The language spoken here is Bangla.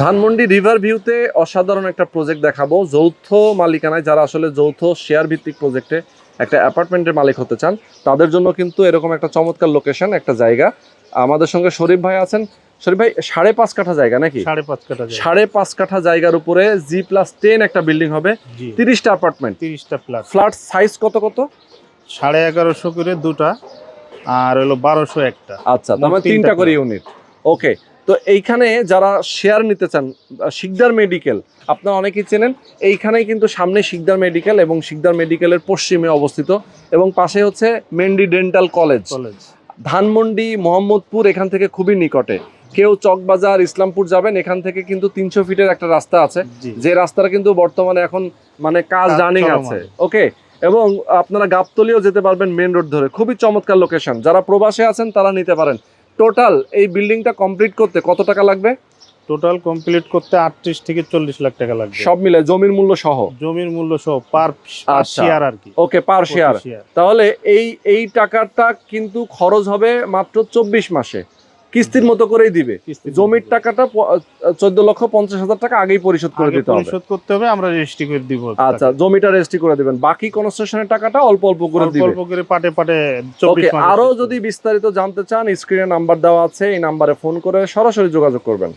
ধানমন্ডি রিভার ভিউতে অসাধারণ একটা প্রজেক্ট দেখাবো, যৌথ মালিকানায় যারা আসলে যৌথ শেয়ার ভিত্তিক প্রজেক্টে একটা অ্যাপার্টমেন্টের মালিক হতে চান তাদের জন্য কিন্তু এরকম একটা চমৎকার লোকেশন, একটা জায়গা। আমাদের সঙ্গে শরীফ ভাই আছেন। শরীফ ভাই, 5.5 কাঠা জায়গা নাকি? 5.5 কাঠা। 5.5 কাঠা জায়গার উপরে G+10 একটা বিল্ডিং হবে, 30টা অ্যাপার্টমেন্ট, 30টা ফ্ল্যাট সাইজ কত কত? 1150 করে দুটা, আর হলো 1200 একটা। আচ্ছা, তার মানে 3টা করে ইউনিট। ওকে, তো এইখানে যারা শেয়ার নিতে চান, শিকদার মেডিকেল আপনারা অনেকেই চেনেন, এইখানেই কিন্তু সামনে শিকদার মেডিকেল এবং শিকদার মেডিকেলের পশ্চিমে অবস্থিত, এবং পাশে হচ্ছে Mendy dental college. Dhanmondi Mohammadpur এখান থেকে খুবই নিকটে। কেউ চকবাজার ইসলামপুর যাবেন, এখান থেকে কিন্তু 300 ফিটের একটা রাস্তা আছে, যে রাস্তাটা কিন্তু বর্তমানে এখন মানে কাজ রানিং আছে। ওকে, এবং আপনারা গাবতলিও যেতে পারবেন মেন রোড ধরে। খুবই চমৎকার লোকেশন, যারা প্রবাসে আছেন তারা নিতে পারেন। টোটাল এই বিল্ডিংটা কমপ্লিট করতে কত টাকা লাগবে? টোটাল কমপ্লিট করতে 38 থেকে 40 লাখ টাকা লাগবে, সব মিলে জমির মূল্য সহ। জমির মূল্য সহ পার শেয়ার আর কি। ওকে, পার শেয়ার। তাহলে এই টাকাটা কিন্তু খরচ হবে মাত্র 24 মাসে, কিস্তির মতো করেই দিবে। জমির টাকাটা 14,50,000 টাকা আগেই পরিশোধ করে দিতে হবে। পরিশোধ করতে হবে, আমরা রেজিস্ট্রি করে দিব। আচ্ছা, জমিটা রেজিস্ট্রি করে দিবেন, বাকি কনস্ট্রাকশনের টাকাটা অল্প অল্প করে দিবেন, অল্প করে পাটে পাটে 24 মাস। আরো যদি বিস্তারিত জানতে চান, স্ক্রিনে নাম্বার দেওয়া আছে, এই নাম্বারে ফোন করে সরাসরি যোগাযোগ করবেন।